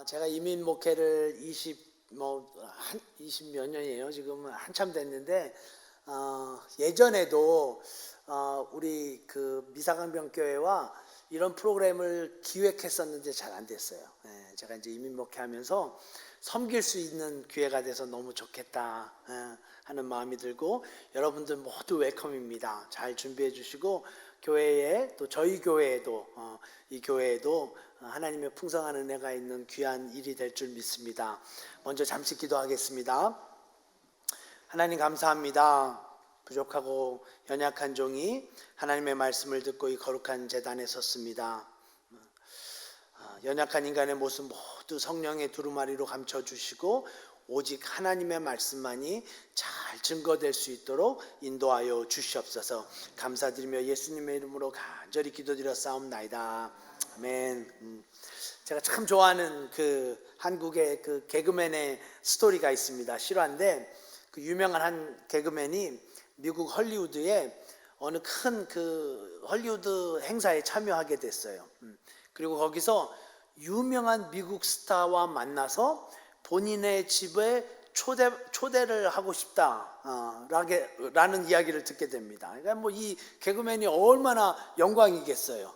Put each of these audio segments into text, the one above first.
제가 이민 목회를 20 몇 년이에요. 지금 한참 됐는데 예전에도 우리 그 미사강병교회와 이런 프로그램을 기획했었는데 잘 안 됐어요. 제가 이제 이민 목회하면서 섬길 수 있는 기회가 돼서 너무 좋겠다 하는 마음이 들고, 여러분들 모두 웰컴입니다. 잘 준비해 주시고, 교회에 또 저희 교회에도 이 교회에도 하나님의 풍성한 은혜가 있는 귀한 일이 될 줄 믿습니다. 먼저 잠시 기도하겠습니다. 하나님 감사합니다. 부족하고 연약한 종이 하나님의 말씀을 듣고 이 거룩한 제단에 섰습니다. 연약한 인간의 모습 모두 성령의 두루마리로 감춰주시고 오직 하나님의 말씀만이 잘 증거될 수 있도록 인도하여 주시옵소서. 감사드리며 예수님의 이름으로 간절히 기도드렸사옵나이다. 아멘. 제가 참 좋아하는 그 한국의 그 개그맨의 스토리가 있습니다. 실화인데, 그 유명한 한 개그맨이 미국 헐리우드에 어느 큰 그 헐리우드 행사에 참여하게 됐어요. 그리고 거기서 유명한 미국 스타와 만나서 본인의 집에 초대를 하고 싶다라는 이야기를 듣게 됩니다. 그러니까 뭐 이 개그맨이 얼마나 영광이겠어요.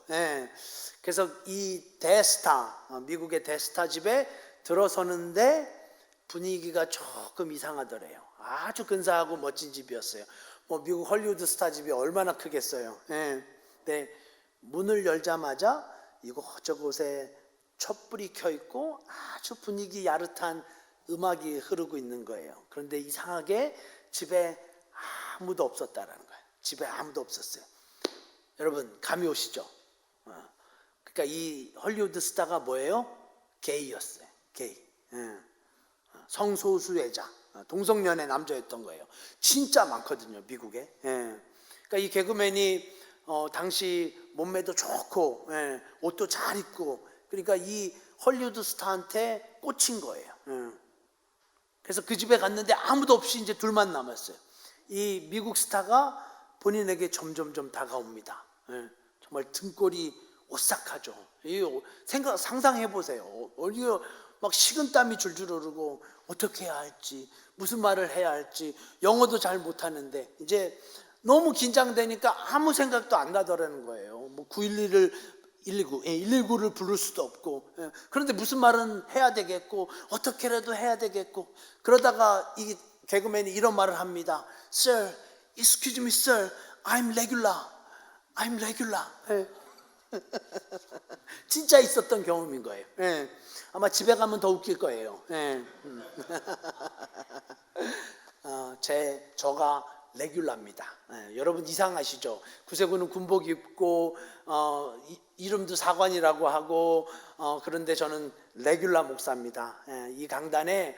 그래서 이 대스타, 미국의 대스타 집에 들어서는데 분위기가 조금 이상하더래요. 아주 근사하고 멋진 집이었어요. 뭐 미국 헐리우드 스타 집이 얼마나 크겠어요. 네, 문을 열자마자 이곳저곳에 촛불이 켜 있고 아주 분위기 야릇한 음악이 흐르고 있는 거예요. 그런데 이상하게 집에 아무도 없었다라는 거예요. 집에 아무도 없었어요. 여러분 감이 오시죠? 그러니까 이 헐리우드 스타가 뭐예요? 게이였어요. 게이. 성소수애자, 동성연애 남자였던 거예요. 진짜 많거든요, 미국에. 그러니까 이 개그맨이 당시 몸매도 좋고 옷도 잘 입고, 그러니까 이 헐리우드 스타한테 꽂힌 거예요. 그래서 그 집에 갔는데 아무도 없이 이제 둘만 남았어요. 이 미국 스타가 본인에게 점점점 다가옵니다. 정말 등골이 오싹하죠. 상상해 보세요. 어디가 막 식은땀이 줄줄 흐르고 어떻게 해야 할지, 무슨 말을 해야 할지, 영어도 잘 못하는데 이제 너무 긴장되니까 아무 생각도 안 나더라는 거예요. 뭐 119를 부를 수도 없고, 그런데 무슨 말은 해야 되겠고 어떻게라도 해야 되겠고, 그러다가 이 개그맨이 이런 말을 합니다. Sir, excuse me, sir, I'm regular. 진짜 있었던 경험인 거예요. 아마 집에 가면 더 웃길 거예요. 저가 레귤라입니다. 여러분 이상하시죠? 구세군은 군복 입고 이름도 사관이라고 하고 그런데 저는 레귤라 목사입니다. 이 강단에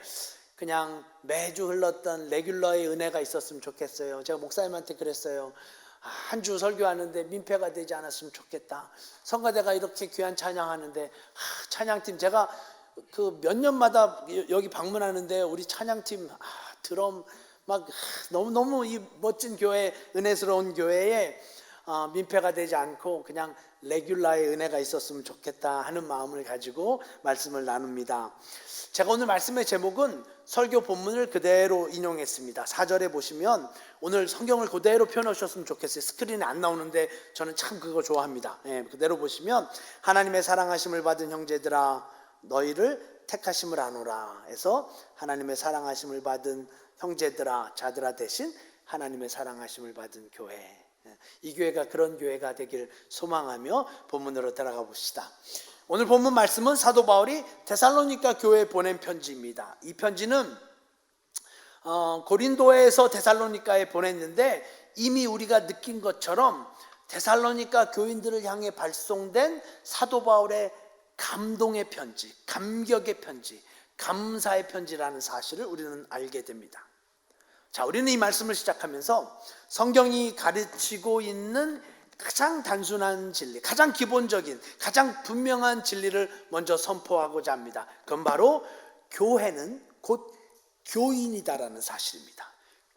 그냥 매주 흘렀던 레귤러의 은혜가 있었으면 좋겠어요. 제가 목사님한테 그랬어요. 한 주 설교하는데 민폐가 되지 않았으면 좋겠다. 성가대가 이렇게 귀한 찬양하는데 찬양팀, 제가 그 몇 년마다 여기 방문하는데 우리 찬양팀 드럼 막 너무 이 멋진 교회, 은혜스러운 교회에 민폐가 되지 않고 그냥 레귤라의 은혜가 있었으면 좋겠다 하는 마음을 가지고 말씀을 나눕니다. 제가 오늘 말씀의 제목은 설교 본문을 그대로 인용했습니다. 4절에 보시면, 오늘 성경을 그대로 펴놓으셨으면 좋겠어요. 스크린에 안 나오는데 저는 참 그거 좋아합니다. 그대로 보시면, 하나님의 사랑하심을 받은 형제들아 너희를 택하심을 아노라 해서, 하나님의 사랑하심을 받은 형제들아, 자들아 대신 하나님의 사랑하심을 받은 교회, 이 교회가 그런 교회가 되길 소망하며 본문으로 들어가 봅시다. 오늘 본문 말씀은 사도 바울이 데살로니가 교회에 보낸 편지입니다. 이 편지는 고린도에서 데살로니가에 보냈는데, 이미 우리가 느낀 것처럼 데살로니가 교인들을 향해 발송된 사도 바울의 감동의 편지, 감격의 편지, 감사의 편지라는 사실을 우리는 알게 됩니다. 자, 우리는 이 말씀을 시작하면서 성경이 가르치고 있는 가장 단순한 진리, 가장 기본적인, 가장 분명한 진리를 먼저 선포하고자 합니다. 그건 바로 교회는 곧 교인이다라는 사실입니다.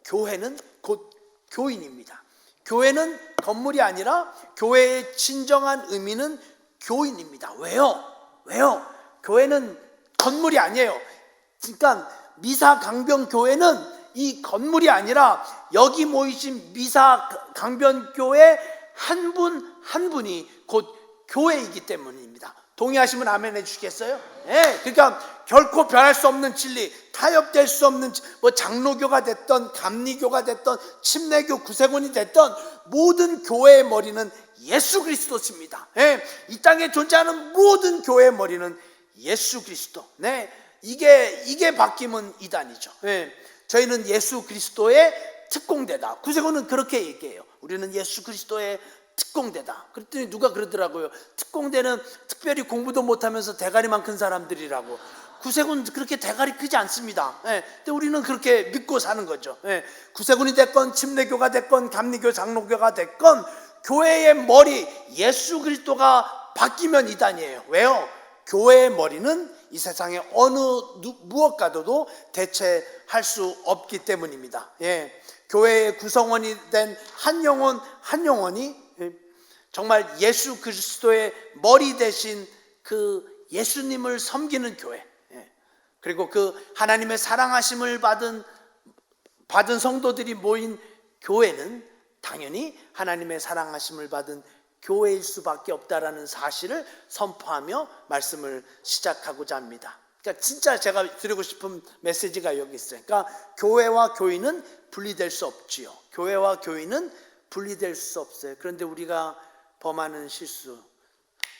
교회는 곧 교인입니다. 교회는 건물이 아니라 교회의 진정한 의미는 교인입니다. 왜요? 교회는 건물이 아니에요. 그러니까 미사강변교회는 이 건물이 아니라 여기 모이신 미사강변교회 한 분 한 분이 곧 교회이기 때문입니다. 동의하시면 아멘 해주시겠어요? 네, 그러니까 결코 변할 수 없는 진리, 타협될 수 없는 뭐 장로교가 됐던 감리교가 됐던 침례교 구세군이 됐던 모든 교회의 머리는 예수 그리스도십니다. 네, 이 땅에 존재하는 모든 교회의 머리는 예수 그리스도. 네, 이게 바뀌면 이단이죠. 네, 저희는 예수 그리스도의 특공대다. 구세군은 그렇게 얘기해요. 우리는 예수 그리스도의 특공대다. 그랬더니 누가 그러더라고요. 특공대는 특별히 공부도 못하면서 대가리만 큰 사람들이라고. 구세군 그렇게 대가리 크지 않습니다. 예, 근데 우리는 그렇게 믿고 사는 거죠. 예, 구세군이 됐건 침례교가 됐건 감리교 장로교가 됐건 교회의 머리 예수 그리스도가 바뀌면 이단이에요. 왜요? 교회의 머리는 이 세상에 어느 무엇과도 대체할 수 없기 때문입니다. 예, 교회의 구성원이 된 한 영혼이 정말 예수 그리스도의 머리 대신 그 예수님을 섬기는 교회, 그리고 그 하나님의 사랑하심을 받은 성도들이 모인 교회는 당연히 하나님의 사랑하심을 받은 교회일 수밖에 없다라는 사실을 선포하며 말씀을 시작하고자 합니다. 그러니까 진짜 제가 드리고 싶은 메시지가 여기 있어요. 그러니까 교회와 교인은 분리될 수 없지요. 교회와 교인은 분리될 수 없어요. 그런데 우리가 범하는 실수,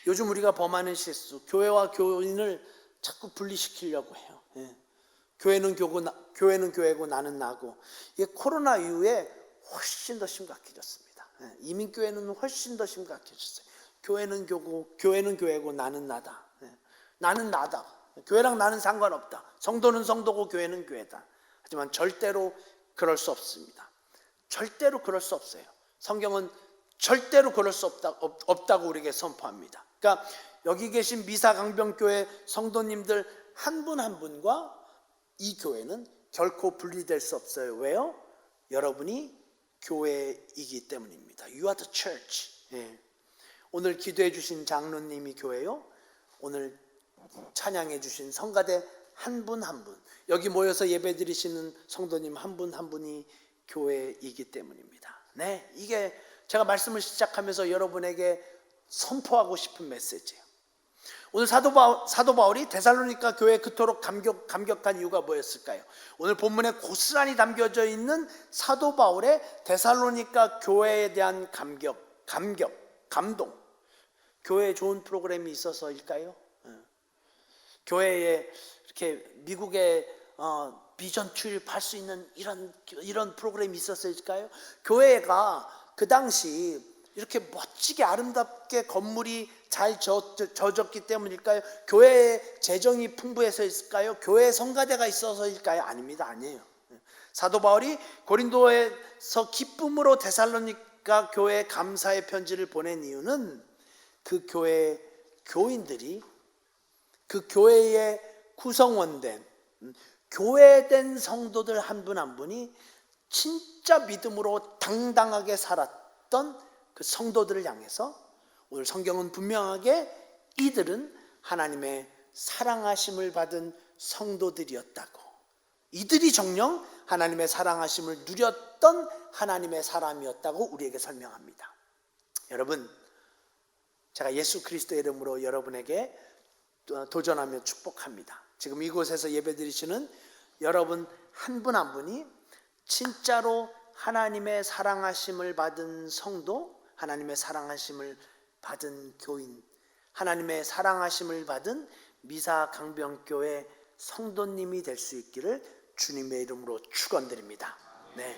요즘 우리가 범하는 실수, 교회와 교인을 자꾸 분리시키려고 해요. 예. 교회는 교회고 나는 나고. 이게 코로나 이후에 훨씬 더 심각해졌습니다. 예. 이민교회는 훨씬 더 심각해졌어요. 교회는 교회고 나는 나다. 예. 나는 나다. 교회랑 나는 상관없다. 성도는 성도고 교회는 교회다. 하지만 절대로 그럴 수 없습니다. 절대로 그럴 수 없어요. 성경은 절대로 그럴 수 없다고 우리에게 선포합니다. 그러니까 여기 계신 미사강변교회 성도님들 한 분 한 분과 이 교회는 결코 분리될 수 없어요. 왜요? 여러분이 교회이기 때문입니다. You are the church. 예. 오늘 기도해 주신 장로님이 교회요. 오늘 찬양해 주신 성가대 한 분 한 분, 여기 모여서 예배 드리시는 성도님 한 분 한 분이 교회이기 때문입니다. 네, 이게 제가 말씀을 시작하면서 여러분에게 선포하고 싶은 메시지예요. 오늘 사도 바울이 데살로니가 교회에 그토록 감격한 이유가 뭐였을까요? 오늘 본문에 고스란히 담겨져 있는 사도 바울의 데살로니가 교회에 대한 감동. 교회에 좋은 프로그램이 있어서일까요? 교회에 이렇게 미국에 비전 투입할 수 있는 이런 프로그램이 있었을까요? 교회가 그 당시 이렇게 멋지게 아름답게 건물이 잘 져졌기 때문일까요? 교회의 재정이 풍부해서일까요? 교회에 성가대가 있어서일까요? 아닙니다. 아니에요. 사도 바울이 고린도에서 기쁨으로 데살로니가 교회에 감사의 편지를 보낸 이유는 그 교회 교인들이 그 교회의 구성원된 교회된 성도들 한 분 한 분이 진짜 믿음으로 당당하게 살았던 그 성도들을 향해서 오늘 성경은 분명하게 이들은 하나님의 사랑하심을 받은 성도들이었다고, 이들이 정녕 하나님의 사랑하심을 누렸던 하나님의 사람이었다고 우리에게 설명합니다. 여러분, 제가 예수 그리스도의 이름으로 여러분에게 도전하며 축복합니다. 지금 이곳에서 예배드리시는 여러분 한 분 한 분이 진짜로 하나님의 사랑하심을 받은 성도, 하나님의 사랑하심을 받은 교인, 하나님의 사랑하심을 받은 미사강변교회 성도님이 될 수 있기를 주님의 이름으로 축원드립니다. 네,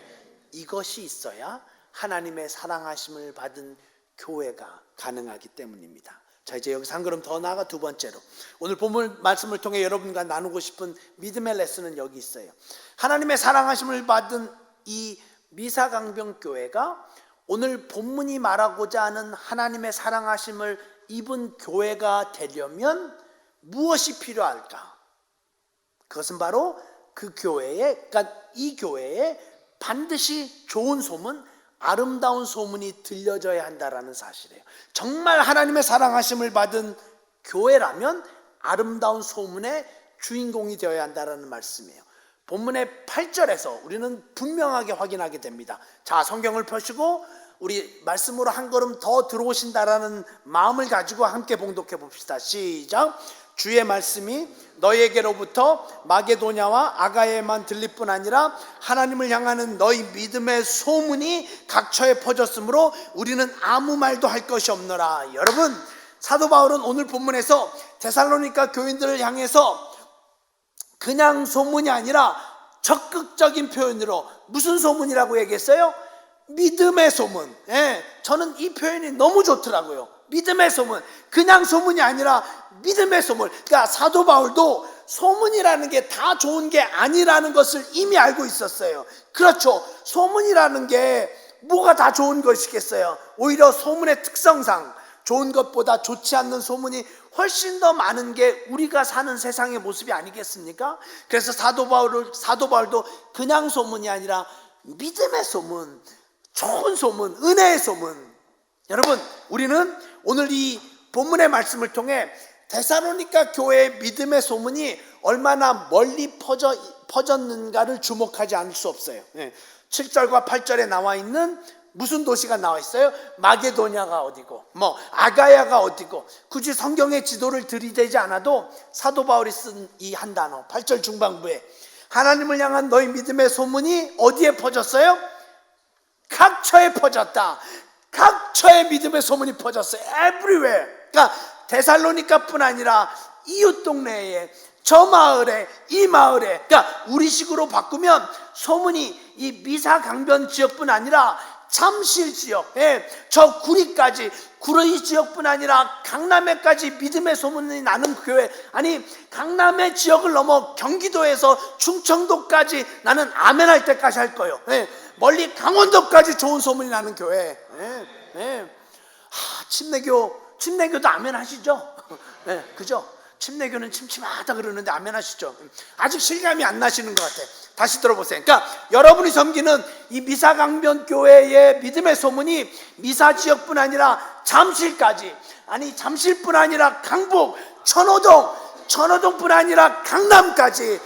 이것이 있어야 하나님의 사랑하심을 받은 교회가 가능하기 때문입니다. 자, 이제 여기서 한 걸음 더 나아가 두 번째로 오늘 본문 말씀을 통해 여러분과 나누고 싶은 믿음의 레슨은 여기 있어요. 하나님의 사랑하심을 받은 이 미사강변교회가 오늘 본문이 말하고자 하는 하나님의 사랑하심을 입은 교회가 되려면 무엇이 필요할까? 그것은 바로 그 교회에, 그러니까 이 교회에 반드시 좋은 소문, 아름다운 소문이 들려져야 한다라는 사실이에요. 정말 하나님의 사랑하심을 받은 교회라면 아름다운 소문에 주인공이 되어야 한다는 말씀이에요. 본문의 8절에서 우리는 분명하게 확인하게 됩니다. 자, 성경을 펴시고 우리 말씀으로 한 걸음 더 들어오신다라는 마음을 가지고 함께 봉독해 봅시다. 시작. 주의 말씀이 너희에게로부터 마게도냐와 아가야에만 들릴 뿐 아니라 하나님을 향하는 너희 믿음의 소문이 각처에 퍼졌으므로 우리는 아무 말도 할 것이 없노라. 여러분, 사도 바울은 오늘 본문에서 데살로니가 교인들을 향해서 그냥 소문이 아니라 적극적인 표현으로 무슨 소문이라고 얘기했어요? 믿음의 소문. 저는 이 표현이 너무 좋더라고요. 믿음의 소문. 그냥 소문이 아니라 믿음의 소문. 그러니까 사도 바울도 소문이라는 게 다 좋은 게 아니라는 것을 이미 알고 있었어요. 그렇죠. 소문이라는 게 뭐가 다 좋은 것이겠어요. 오히려 소문의 특성상 좋은 것보다 좋지 않는 소문이 훨씬 더 많은 게 우리가 사는 세상의 모습이 아니겠습니까? 그래서 사도 바울도 그냥 소문이 아니라 믿음의 소문, 좋은 소문, 은혜의 소문. 여러분, 우리는 오늘 이 본문의 말씀을 통해 데살로니가 교회의 믿음의 소문이 얼마나 멀리 퍼졌는가를 주목하지 않을 수 없어요. 7절과 8절에 나와 있는 무슨 도시가 나와 있어요? 마게도냐가 어디고 아가야가 어디고 굳이 성경의 지도를 들이대지 않아도 사도 바울이 쓴 이 한 단어 8절 중반부에 하나님을 향한 너희 믿음의 소문이 어디에 퍼졌어요? 각처에 퍼졌다. 각처에 믿음의 소문이 퍼졌어요. Everywhere. 그러니까 데살로니가뿐 아니라 이웃 동네에, 저 마을에, 이 마을에. 그러니까 우리식으로 바꾸면 소문이 이 미사강변 지역뿐 아니라 잠실 지역, 저 구리 지역뿐 아니라 강남에까지 믿음의 소문이 나는 교회. 아니, 강남의 지역을 넘어 경기도에서 충청도까지 나는 아멘할 때까지 할 거예요. 멀리 강원도까지 좋은 소문이 나는 교회. 침례교도 아멘 하시죠? 그죠? 침례교는 침침하다 그러는데 아멘 하시죠? 아직 실감이 안 나시는 것 같아요. 다시 들어보세요. 그러니까 여러분이 섬기는 이 미사강변 교회의 믿음의 소문이 미사 지역뿐 아니라 잠실까지, 아니 잠실뿐 아니라 강북, 천호동뿐 아니라 강남까지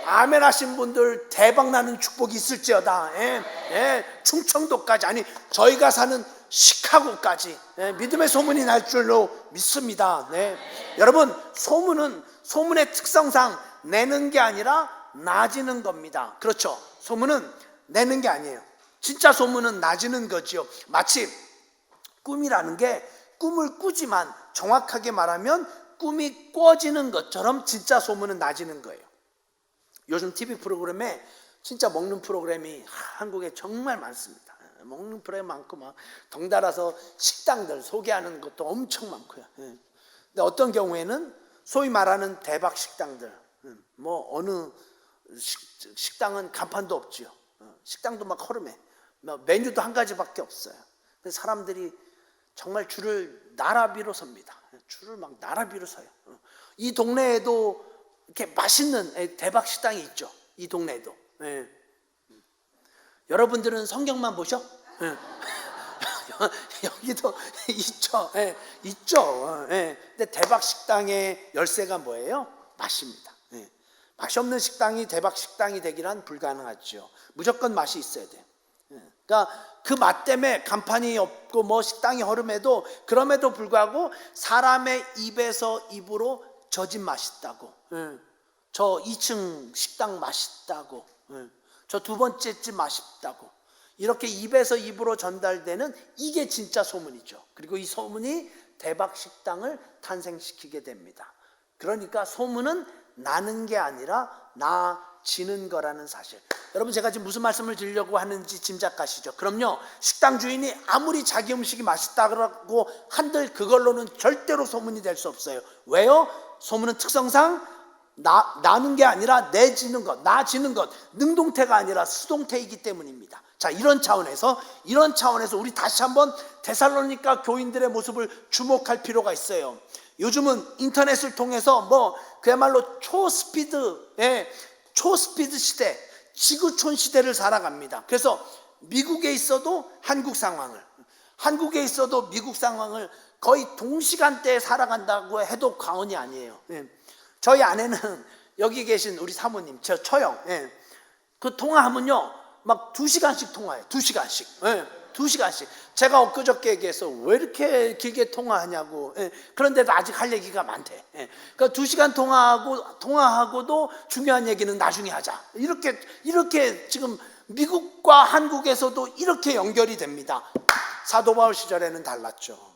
아멘 하신 분들 대박 나는 축복이 있을지어다. 충청도까지, 아니 저희가 사는 시카고까지 믿음의 소문이 날 줄로 믿습니다. 여러분, 소문의 특성상 내는 게 아니라 나지는 겁니다. 그렇죠? 소문은 내는 게 아니에요. 진짜 소문은 나지는 거지요. 마치 꿈이라는 게 꿈을 꾸지만 정확하게 말하면 꿈이 꿔지는 것처럼 진짜 소문은 나지는 거예요. 요즘 TV 프로그램에 진짜 먹는 프로그램이 한국에 정말 많습니다. 먹는 프로그램 많고 막 덩달아서 식당들 소개하는 것도 엄청 많고요. 근데 어떤 경우에는 소위 말하는 대박 식당들, 어느 식당은 간판도 없지요. 식당도 막 허름해. 메뉴도 한 가지밖에 없어요. 그래서 사람들이 정말 줄을 나라비로 섭니다. 줄을 막 나라비로 서요. 이 동네에도 이렇게 맛있는 대박 식당이 있죠. 이 동네에도. 여러분들은 성경만 보셔? 여기도 있죠. 있죠. 근데 대박 식당의 열쇠가 뭐예요? 맛입니다. 맛이 없는 식당이 대박 식당이 되기란 불가능하죠. 무조건 맛이 있어야 돼요. 그러니까 그 맛 때문에 간판이 없고 식당이 허름해도 그럼에도 불구하고 사람의 입에서 입으로 저 집 맛있다고, 저 2층 식당 맛있다고, 저 두 번째 집 맛있다고, 이렇게 입에서 입으로 전달되는 이게 진짜 소문이죠. 그리고 이 소문이 대박 식당을 탄생시키게 됩니다. 그러니까 소문은 나는 게 아니라 나지는 거라는 사실. 여러분, 제가 지금 무슨 말씀을 드리려고 하는지 짐작하시죠? 그럼요, 식당 주인이 아무리 자기 음식이 맛있다고 한들 그걸로는 절대로 소문이 될 수 없어요. 왜요? 소문은 특성상 나는 게 아니라 내지는 것, 나지는 것, 능동태가 아니라 수동태이기 때문입니다. 자, 이런 차원에서 우리 다시 한번 데살로니가 교인들의 모습을 주목할 필요가 있어요. 요즘은 인터넷을 통해서 그야말로 초스피드 시대, 지구촌 시대를 살아갑니다. 그래서 미국에 있어도 한국 상황을, 한국에 있어도 미국 상황을 거의 동시간대에 살아간다고 해도 과언이 아니에요. 저희 아내는 여기 계신 우리 사모님, 저 처형, 예. 그 통화하면요, 막 2시간씩 통화해요. 2시간씩. 예. 2시간씩. 제가 엊그저께 얘기해서 왜 이렇게 길게 통화하냐고. 예. 그런데도 아직 할 얘기가 많대. 예. 그러니까 2시간 통화하고도 중요한 얘기는 나중에 하자. 이렇게 지금 미국과 한국에서도 이렇게 연결이 됩니다. 사도 바울 시절에는 달랐죠.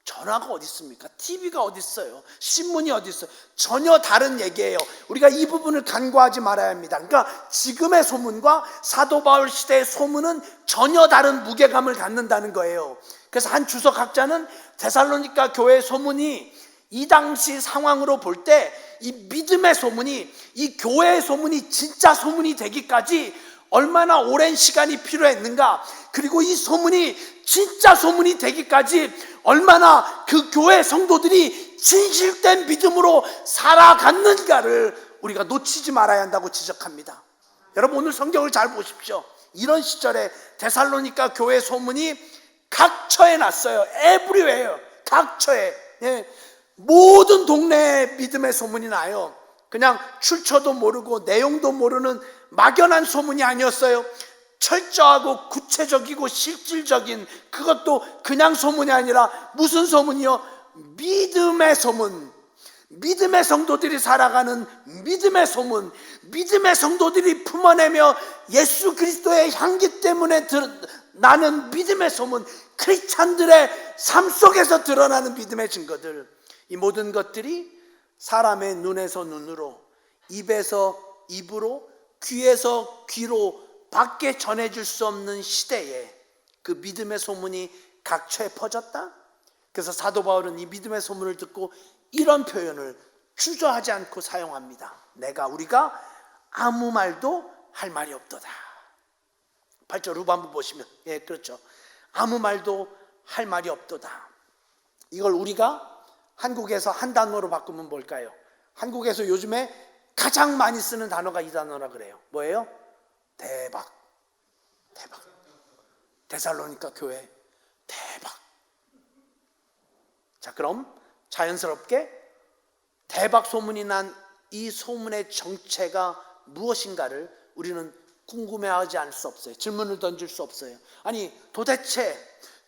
전화가 어디 있습니까? TV가 어디 있어요? 신문이 어디 있어요? 전혀 다른 얘기예요. 우리가 이 부분을 간과하지 말아야 합니다. 그러니까 지금의 소문과 사도 바울 시대의 소문은 전혀 다른 무게감을 갖는다는 거예요. 그래서 한 주석학자는 데살로니가 교회 소문이 이 당시 상황으로 볼 때 이 믿음의 소문이, 이 교회의 소문이 진짜 소문이 되기까지 얼마나 오랜 시간이 필요했는가, 그리고 이 소문이 진짜 소문이 되기까지 얼마나 그 교회 성도들이 진실된 믿음으로 살아갔는가를 우리가 놓치지 말아야 한다고 지적합니다. 여러분, 오늘 성경을 잘 보십시오. 이런 시절에 데살로니가 교회 소문이 각처에 났어요. 에브리웨어, 각처에. 예. 모든 동네에 믿음의 소문이 나요. 그냥 출처도 모르고 내용도 모르는 막연한 소문이 아니었어요. 철저하고 구체적이고 실질적인, 그것도 그냥 소문이 아니라 무슨 소문이요? 믿음의 소문. 믿음의 성도들이 살아가는 믿음의 소문, 믿음의 성도들이 품어내며 예수 그리스도의 향기 때문에 나는 믿음의 소문, 크리스찬들의 삶 속에서 드러나는 믿음의 증거들, 이 모든 것들이 사람의 눈에서 눈으로, 입에서 입으로, 귀에서 귀로 밖에 전해질 수 없는 시대에 그 믿음의 소문이 각처에 퍼졌다. 그래서 사도 바울은 이 믿음의 소문을 듣고 이런 표현을 주저하지 않고 사용합니다. 우리가 아무 말도 할 말이 없도다. 8절 후반부 보시면, 예, 그렇죠. 아무 말도 할 말이 없도다. 이걸 우리가 한국에서 한 단어로 바꾸면 뭘까요? 한국에서 요즘에 가장 많이 쓰는 단어가 이 단어라 그래요. 뭐예요? 대박. 대박. 데살로니가 교회 대박. 자, 그럼 자연스럽게 대박 소문이 난 이 소문의 정체가 무엇인가를 우리는 궁금해하지 않을 수 없어요. 질문을 던질 수 없어요. 아니, 도대체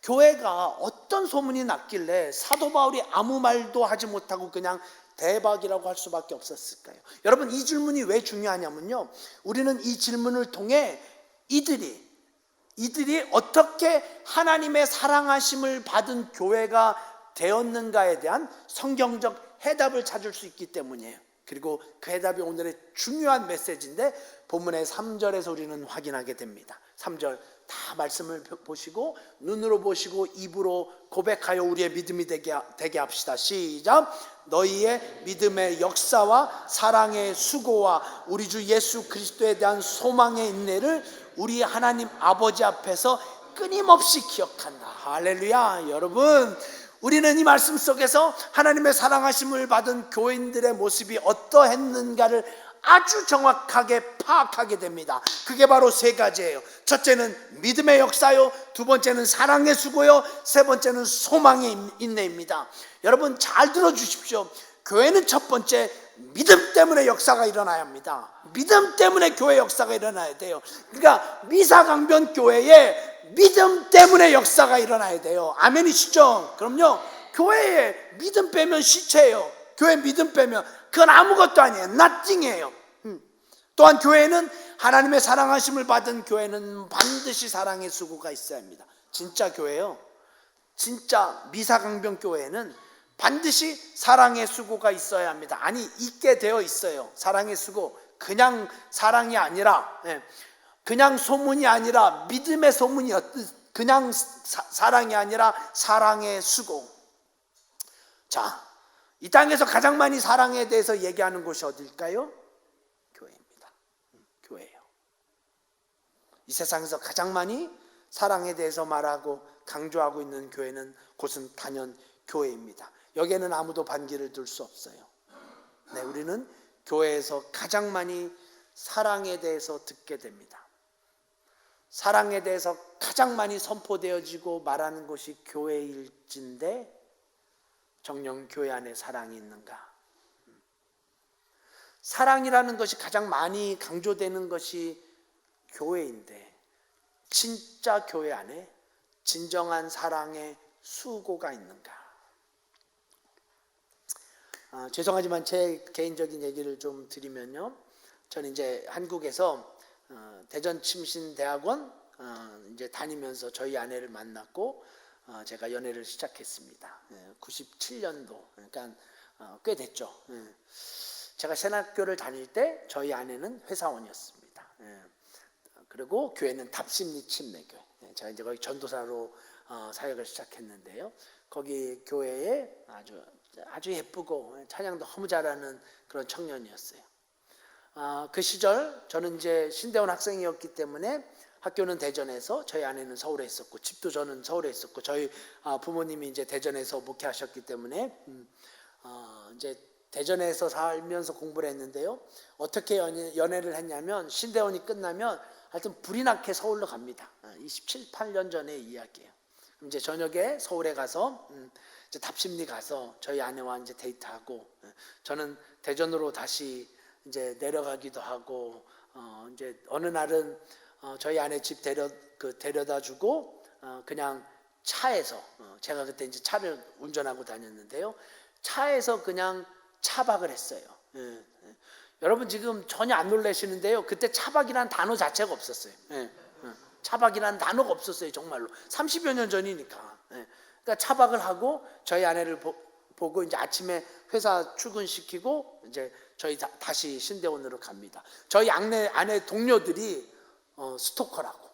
교회가 어떤 소문이 났길래 사도 바울이 아무 말도 하지 못하고 그냥 대박이라고 할 수밖에 없었을까요? 여러분, 이 질문이 왜 중요하냐면요, 우리는 이 질문을 통해 이들이 어떻게 하나님의 사랑하심을 받은 교회가 되었는가에 대한 성경적 해답을 찾을 수 있기 때문이에요. 그리고 그 해답이 오늘의 중요한 메시지인데, 본문의 3절에서 우리는 확인하게 됩니다. 3절 다 말씀을 보시고 눈으로 보시고 입으로 고백하여 우리의 믿음이 되게 합시다. 시작. 너희의 믿음의 역사와 사랑의 수고와 우리 주 예수 그리스도에 대한 소망의 인내를 우리 하나님 아버지 앞에서 끊임없이 기억한다. 할렐루야. 여러분, 우리는 이 말씀 속에서 하나님의 사랑하심을 받은 교인들의 모습이 어떠했는가를 아주 정확하게 파악하게 됩니다. 그게 바로 세 가지예요. 첫째는 믿음의 역사요, 두 번째는 사랑의 수고요, 세 번째는 소망의 인내입니다. 여러분, 잘 들어주십시오. 교회는 첫 번째 믿음 때문에 역사가 일어나야 합니다. 믿음 때문에 교회 역사가 일어나야 돼요. 그러니까 미사강변 교회에 믿음 때문에 역사가 일어나야 돼요. 아멘이시죠? 그럼요. 교회에 믿음 빼면 시체예요. 교회 믿음 빼면 그건 아무것도 아니에요. nothing이에요. 또한 교회는, 하나님의 사랑하심을 받은 교회는 반드시 사랑의 수고가 있어야 합니다. 진짜 교회요, 진짜 미사강변 교회는 반드시 사랑의 수고가 있어야 합니다. 아니, 있게 되어 있어요. 사랑의 수고. 그냥 사랑이 아니라, 그냥 소문이 아니라 믿음의 소문이, 그냥 사랑이 아니라 사랑의 수고. 자, 이 땅에서 가장 많이 사랑에 대해서 얘기하는 곳이 어딜까요? 교회입니다. 교회예요. 이 세상에서 가장 많이 사랑에 대해서 말하고 강조하고 있는 교회는 곳은 단연 교회입니다. 여기에는 아무도 반기를 둘 수 없어요. 네, 우리는 교회에서 가장 많이 사랑에 대해서 듣게 됩니다. 사랑에 대해서 가장 많이 선포되어지고 말하는 곳이 교회일진데, 정녕 교회 안에 사랑이 있는가? 사랑이라는 것이 가장 많이 강조되는 것이 교회인데, 진짜 교회 안에 진정한 사랑의 수고가 있는가? 죄송하지만 제 개인적인 얘기를 좀 드리면요, 저는 이제 한국에서 대전 침신대학원 이제 다니면서 저희 아내를 만났고 제가 연애를 시작했습니다. 97년도, 그러니까 꽤 됐죠. 제가 신학교를 다닐 때 저희 아내는 회사원이었습니다. 그리고 교회는 답심리 침례교회. 제가 이제 거기 전도사로 사역을 시작했는데요. 거기 교회에 아주 예쁘고 찬양 너무 잘하는 그런 청년이었어요. 그 시절 저는 이제 신대원 학생이었기 때문에 학교는 대전에서, 저희 아내는 서울에 있었고, 집도 저는 서울에 있었고, 저희 부모님이 이제 대전에서 목회하셨기 때문에 이제 대전에서 살면서 공부를 했는데요. 어떻게 연애를 했냐면, 신대원이 끝나면 하여튼 불이 나게 서울로 갑니다. 27, 8년 전의 이야기예요. 이제 저녁에 서울에 가서 이제 답심리 가서 저희 아내와 이제 데이트하고, 저는 대전으로 다시 이제 내려가기도 하고, 이제 어느 날은 저희 아내 집 데려다 주고 그냥 차에서, 제가 그때 이제 차를 운전하고 다녔는데요, 차에서 그냥 차박을 했어요. 여러분 지금 전혀 안 놀라시는데요, 그때 차박이라는 단어 자체가 없었어요. 차박이라는 단어가 없었어요. 정말로 30여 년 전이니까. 그러니까 차박을 하고 저희 아내를 보고 이제 아침에 회사 출근시키고 이제 저희 다시 신대원으로 갑니다. 저희 아내 동료들이 스토커라고,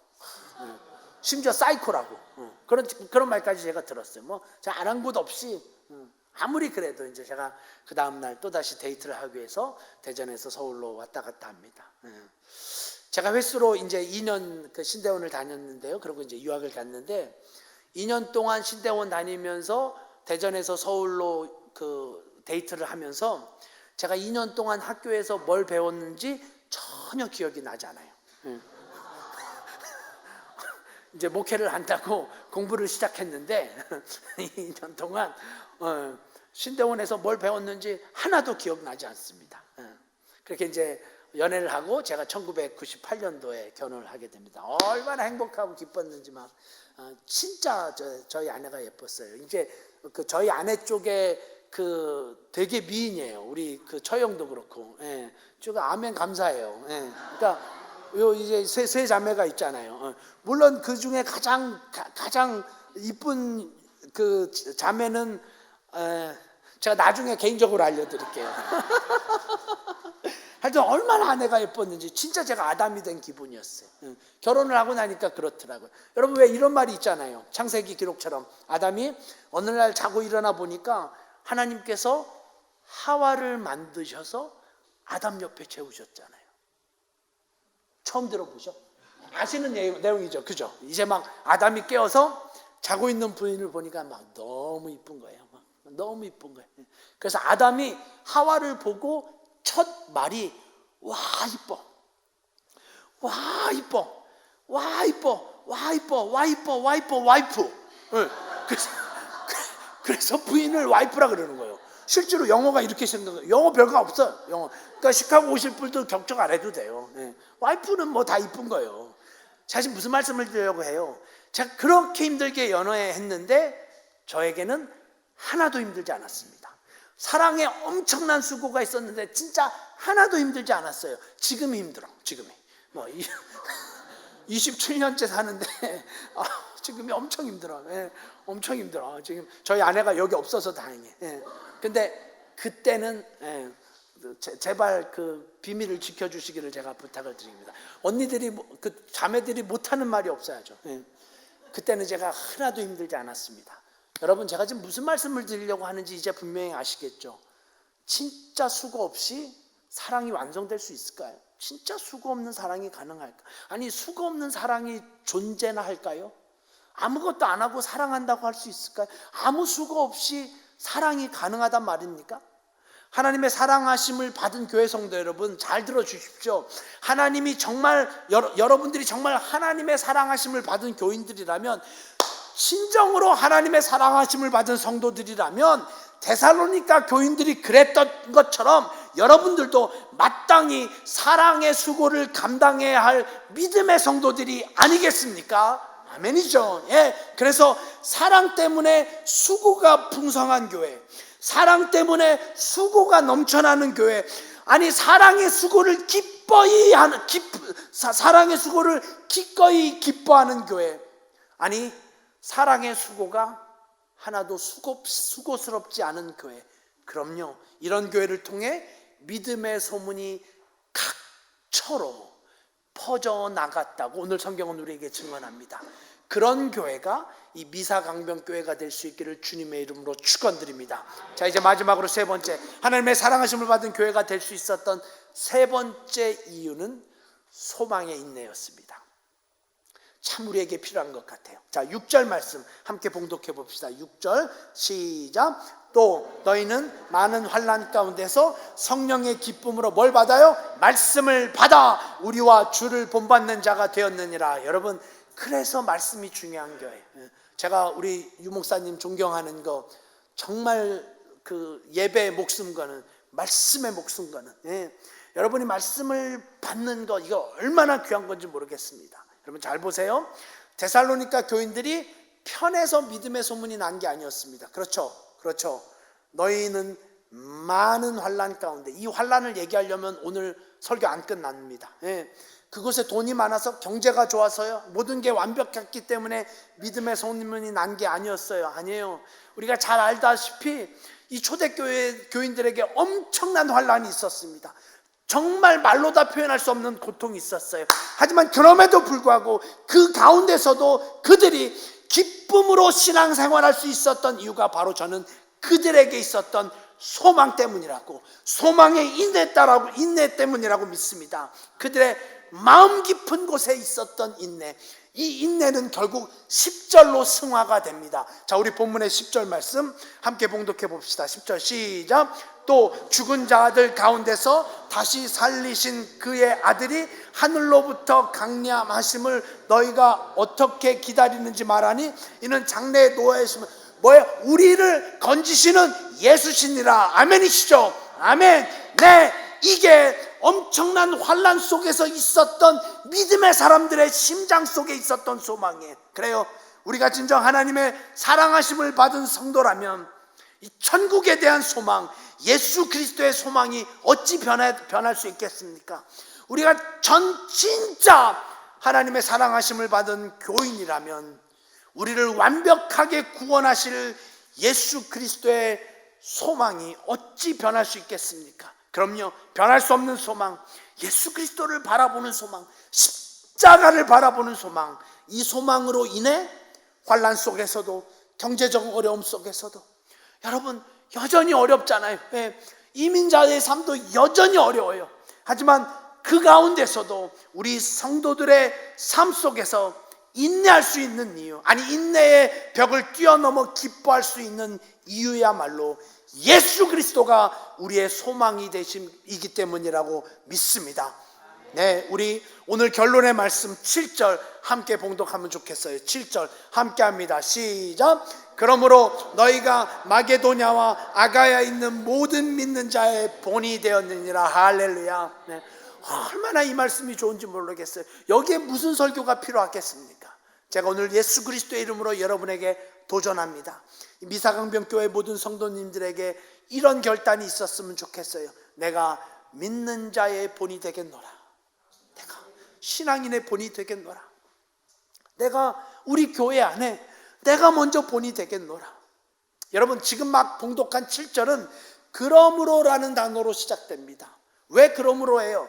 심지어 사이코라고, 그런 말까지 제가 들었어요. 뭐 제가 아랑곳 없이, 아무리 그래도 이제 제가 그 다음 날 또 다시 데이트를 하기 위해서 대전에서 서울로 왔다 갔다 합니다. 제가 횟수로 이제 2년 그 신대원을 다녔는데요. 그리고 이제 유학을 갔는데, 2년 동안 신대원 다니면서 대전에서 서울로 그 데이트를 하면서 제가 2년 동안 학교에서 뭘 배웠는지 전혀 기억이 나지 않아요. 이제 목회를 한다고 공부를 시작했는데 2년 동안 신대원에서 뭘 배웠는지 하나도 기억나지 않습니다. 그렇게 이제 연애를 하고 제가 1998년도에 결혼을 하게 됩니다. 얼마나 행복하고 기뻤는지 막 진짜 저희 아내가 예뻤어요. 이제 그 저희 아내 쪽에 그 되게 미인이에요. 우리 그 처형도 그렇고, 쭉 아멘 감사해요. 그러니까 요 이제 세 자매가 있잖아요. 물론 그 중에 가장 이쁜 그 자매는 제가 나중에 개인적으로 알려드릴게요. 하여튼 얼마나 아내가 예뻤는지 진짜 제가 아담이 된 기분이었어요. 결혼을 하고 나니까 그렇더라고요. 여러분 왜 이런 말이 있잖아요. 창세기 기록처럼 아담이 어느 날 자고 일어나 보니까 하나님께서 하와를 만드셔서 아담 옆에 재우셨잖아요. 처음 들어보죠? 아시는 내용이죠, 그죠? 이제 막 아담이 깨어서 자고 있는 부인을 보니까 막 너무 이쁜 거예요. 막 너무 이쁜 거예요. 그래서 아담이 하와를 보고 첫 말이 와 이뻐, 와 이뻐, 와 이뻐, 와 이뻐, 와 이뻐, 와 이뻐, 와이프. 그래서 부인을 와이프라 그러는 거예요. 실제로 영어가 이렇게 생긴, 영어 별거 없어. 영어. 그러니까 시카고 오실 분도 걱정 안 해도 돼요. 와이프는 뭐 다 이쁜 거예요. 사실 무슨 말씀을 드리려고 해요? 제가 그렇게 힘들게 연애했는데 저에게는 하나도 힘들지 않았습니다. 사랑에 엄청난 수고가 있었는데 진짜 하나도 힘들지 않았어요. 지금이 힘들어. 지금이 뭐 27년째 사는데 지금이 엄청 힘들어. 엄청 힘들어. 지금 저희 아내가 여기 없어서 다행이에요. 근데 그때는 제발 그 비밀을 지켜주시기를 제가 부탁을 드립니다. 언니들이 그 자매들이 못하는 말이 없어야죠. 그때는 제가 하나도 힘들지 않았습니다. 여러분 제가 지금 무슨 말씀을 드리려고 하는지 이제 분명히 아시겠죠? 진짜 수고 없이 사랑이 완성될 수 있을까요? 진짜 수고 없는 사랑이 가능할까? 아니 수고 없는 사랑이 존재나 할까요? 아무것도 안 하고 사랑한다고 할 수 있을까요? 아무 수고 없이 사랑이 가능하단 말입니까? 하나님의 사랑하심을 받은 교회 성도 여러분 잘 들어주십시오. 하나님이 정말 여러분들이 정말 하나님의 사랑하심을 받은 교인들이라면, 진정으로 하나님의 사랑하심을 받은 성도들이라면, 데살로니가 교인들이 그랬던 것처럼 여러분들도 마땅히 사랑의 수고를 감당해야 할 믿음의 성도들이 아니겠습니까? 아멘이죠. 예, 그래서 사랑 때문에 수고가 풍성한 교회, 사랑 때문에 수고가 넘쳐나는 교회, 아니 사랑의 수고를 사랑의 수고를 기꺼이 기뻐하는 교회, 아니 사랑의 수고가 하나도 수고스럽지 않은 교회. 그럼요, 이런 교회를 통해 믿음의 소문이 각처로 퍼져나갔다고 오늘 성경은 우리에게 증언합니다. 그런 교회가 이 미사강변교회가 될 수 있기를 주님의 이름으로 축원드립니다. 자, 이제 마지막으로 세 번째, 하나님의 사랑하심을 받은 교회가 될 수 있었던 세 번째 이유는 소망의 인내였습니다. 참 우리에게 필요한 것 같아요. 자, 6절 말씀 함께 봉독해 봅시다. 6절 시작. 또 너희는 많은 환난 가운데서 성령의 기쁨으로 뭘 받아요? 말씀을 받아 우리와 주를 본받는 자가 되었느니라. 여러분, 그래서 말씀이 중요한 거예요. 제가 우리 유목사님 존경하는 거, 정말 그 예배의 목숨 거는, 말씀의 목숨 거는, 여러분이 말씀을 받는 거, 이거 얼마나 귀한 건지 모르겠습니다. 여러분 잘 보세요. 데살로니가 교인들이 편해서 믿음의 소문이 난 게 아니었습니다. 그렇죠. 너희는 많은 환난 가운데, 이 환난을 얘기하려면 오늘 설교 안 끝납니다. 그곳에 돈이 많아서, 경제가 좋아서요, 모든 게 완벽했기 때문에 믿음의 소문이 난 게 아니었어요. 아니에요. 우리가 잘 알다시피 이 초대교회 교인들에게 엄청난 환난이 있었습니다. 정말 말로 다 표현할 수 없는 고통이 있었어요. 하지만 그럼에도 불구하고 그 가운데서도 그들이 기쁨으로 신앙생활할 수 있었던 이유가 바로 저는 그들에게 있었던 소망 때문이라고, 소망의 인내 때문이라고 믿습니다. 그들의 마음 깊은 곳에 있었던 인내, 이 인내는 결국 10절로 승화가 됩니다. 자, 우리 본문의 10절 말씀 함께 봉독해 봅시다. 10절 시작. 또 죽은 자들 가운데서 다시 살리신 그의 아들이 하늘로부터 강림하심을 너희가 어떻게 기다리는지 말하니 이는 장래에 놓아있으면 뭐예요? 우리를 건지시는 예수시니라. 아멘이시죠? 아멘. 네, 이게 엄청난 환난 속에서 있었던 믿음의 사람들의 심장 속에 있었던 소망이에요. 그래요, 우리가 진정 하나님의 사랑하심을 받은 성도라면 이 천국에 대한 소망, 예수 그리스도의 소망이 어찌 변할 수 있겠습니까? 우리가 진짜 하나님의 사랑하심을 받은 교인이라면 우리를 완벽하게 구원하실 예수 그리스도의 소망이 어찌 변할 수 있겠습니까? 그럼요, 변할 수 없는 소망, 예수 그리스도를 바라보는 소망, 십자가를 바라보는 소망, 이 소망으로 인해 환난 속에서도, 경제적 어려움 속에서도, 여러분 여전히 어렵잖아요. 이민자의 삶도 여전히 어려워요. 하지만 그 가운데서도 우리 성도들의 삶 속에서 인내할 수 있는 이유, 아니 인내의 벽을 뛰어넘어 기뻐할 수 있는 이유야말로 예수 그리스도가 우리의 소망이 되심이기 때문이라고 믿습니다. 네, 우리 오늘 결론의 말씀 7절 함께 봉독하면 좋겠어요. 7절 함께 합니다. 시작. 그러므로 너희가 마게도냐와 아가야에 있는 모든 믿는 자의 본이 되었느니라. 할렐루야. 네. 얼마나 이 말씀이 좋은지 모르겠어요. 여기에 무슨 설교가 필요하겠습니까? 제가 오늘 예수 그리스도의 이름으로 여러분에게 도전합니다. 미사강변교회 모든 성도님들에게 이런 결단이 있었으면 좋겠어요. 내가 믿는 자의 본이 되겠노라. 내가 신앙인의 본이 되겠노라. 내가 우리 교회 안에 내가 먼저 본이 되겠노라. 여러분, 지금 막 봉독한 7절은 그러므로라는 단어로 시작됩니다. 왜 그러므로예요?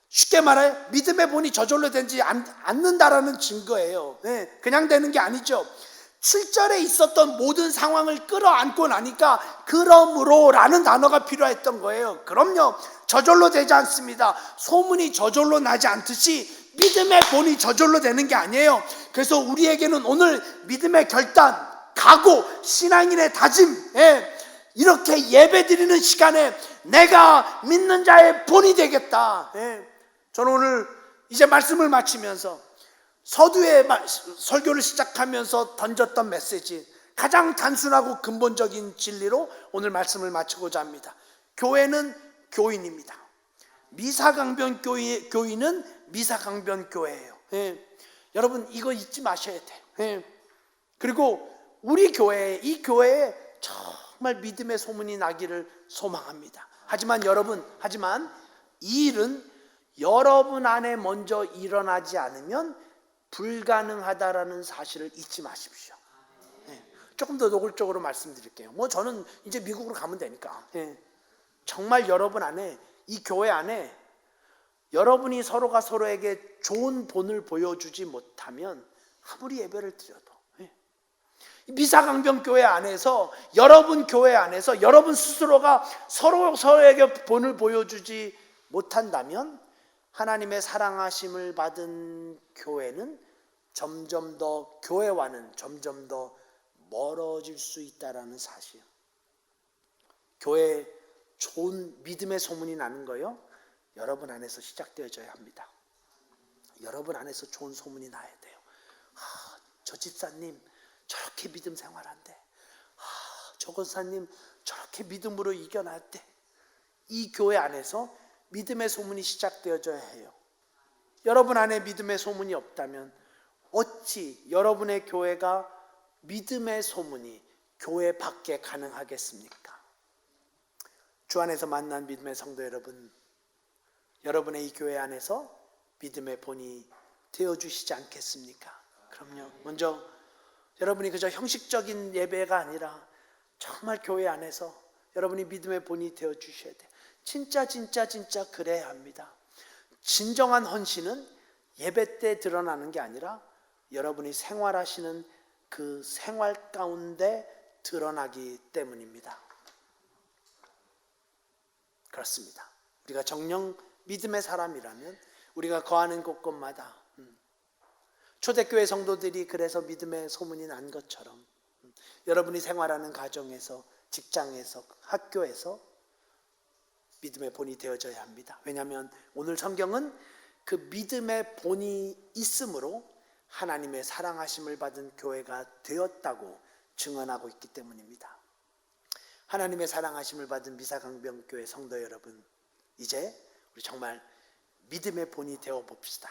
쉽게 말해 믿음의 본이 저절로 되지 않는다라는 증거예요. 그냥 되는 게 아니죠. 7절에 있었던 모든 상황을 끌어안고 나니까 그러므로라는 단어가 필요했던 거예요. 그럼요, 저절로 되지 않습니다. 소문이 저절로 나지 않듯이 믿음의 본이 저절로 되는 게 아니에요. 그래서 우리에게는 오늘 믿음의 결단, 각오, 신앙인의 다짐, 이렇게 예배드리는 시간에 내가 믿는 자의 본이 되겠다. 저는 오늘 이제 말씀을 마치면서 서두에 설교를 시작하면서 던졌던 메시지, 가장 단순하고 근본적인 진리로 오늘 말씀을 마치고자 합니다. 교회는 교인입니다. 미사강변 교인은 미사강변 교회예요. 여러분 이거 잊지 마셔야 돼요. 그리고 우리 교회, 이 교회에 정말 믿음의 소문이 나기를 소망합니다. 하지만 이 일은 여러분 안에 먼저 일어나지 않으면 불가능하다라는 사실을 잊지 마십시오. 조금 더 노골적으로 말씀드릴게요. 저는 이제 미국으로 가면 되니까. 정말 여러분 안에, 이 교회 안에 여러분이 서로가 서로에게 좋은 본을 보여주지 못하면 아무리 예배를 드려도, 미사강변 교회 안에서, 여러분 교회 안에서 여러분 스스로가 서로에게 본을 보여주지 못한다면 하나님의 사랑하심을 받은 교회는 점점 더, 교회와는 점점 더 멀어질 수 있다라는 사실. 교회에 좋은 믿음의 소문이 나는 거요, 여러분 안에서 시작되어져야 합니다. 여러분 안에서 좋은 소문이 나야 돼요. 저 집사님 저렇게 믿음 생활한대. 저 권사님 저렇게 믿음으로 이겨났대. 이 교회 안에서 믿음의 소문이 시작되어져야 해요. 여러분 안에 믿음의 소문이 없다면 어찌 여러분의 교회가 믿음의 소문이 교회 밖에 가능하겠습니까? 주 안에서 만난 믿음의 성도 여러분, 여러분의 이 교회 안에서 믿음의 본이 되어주시지 않겠습니까? 그럼요. 먼저 여러분이 그저 형식적인 예배가 아니라 정말 교회 안에서 여러분이 믿음의 본이 되어주셔야 돼요. 진짜 그래야 합니다. 진정한 헌신은 예배 때 드러나는 게 아니라 여러분이 생활하시는 그 생활 가운데 드러나기 때문입니다. 그렇습니다. 우리가 정녕 믿음의 사람이라면 우리가 거하는 곳곳마다, 초대교회 성도들이 그래서 믿음의 소문이 난 것처럼 여러분이 생활하는 가정에서, 직장에서, 학교에서 믿음의 본이 되어져야 합니다. 왜냐하면 오늘 성경은 그 믿음의 본이 있으므로 하나님의 사랑하심을 받은 교회가 되었다고 증언하고 있기 때문입니다. 하나님의 사랑하심을 받은 미사강변 교회 성도 여러분, 이제 우리 정말 믿음의 본이 되어 봅시다.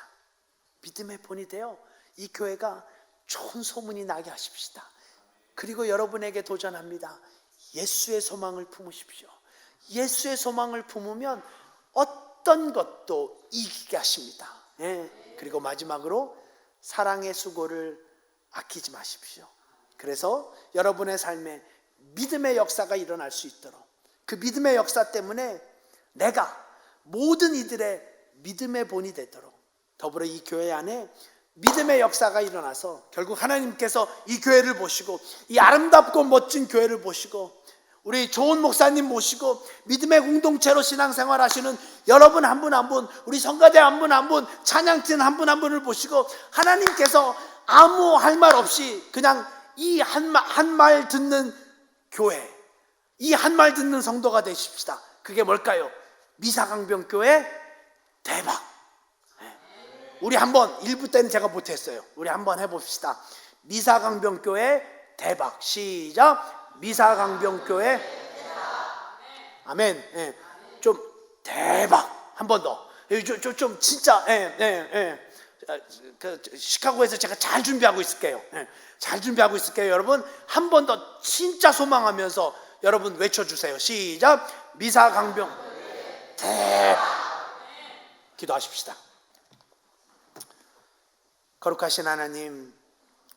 믿음의 본이 되어 이 교회가 좋은 소문이 나게 하십시다. 그리고 여러분에게 도전합니다. 예수의 소망을 품으십시오. 예수의 소망을 품으면 어떤 것도 이기게 하십니다. 그리고 마지막으로 사랑의 수고를 아끼지 마십시오. 그래서 여러분의 삶에 믿음의 역사가 일어날 수 있도록, 그 믿음의 역사 때문에 내가 모든 이들의 믿음의 본이 되도록, 더불어 이 교회 안에 믿음의 역사가 일어나서 결국 하나님께서 이 교회를 보시고, 이 아름답고 멋진 교회를 보시고, 우리 좋은 목사님 모시고 믿음의 공동체로 신앙생활 하시는 여러분 한 분 한 분, 우리 성가대 한 분 한 분, 찬양팀 한 분 한 분을 보시고 하나님께서 아무 할 말 없이 그냥 이 한 말 듣는 교회, 이 한 말 듣는 성도가 되십시다. 그게 뭘까요? 미사강변 교회 대박. 우리 한번 1부 때는 제가 못했어요. 우리 한번 해봅시다. 미사강변 교회 대박. 시작. 미사강변 교회 아멘. 좀 대박. 한 번 더. 좀 진짜 시카고에서 제가 잘 준비하고 있을게요. 잘 준비하고 있을게요. 여러분 한 번 더 진짜 소망하면서 여러분 외쳐주세요. 시작. 미사강변 대박. 기도하십시다. 거룩하신 하나님,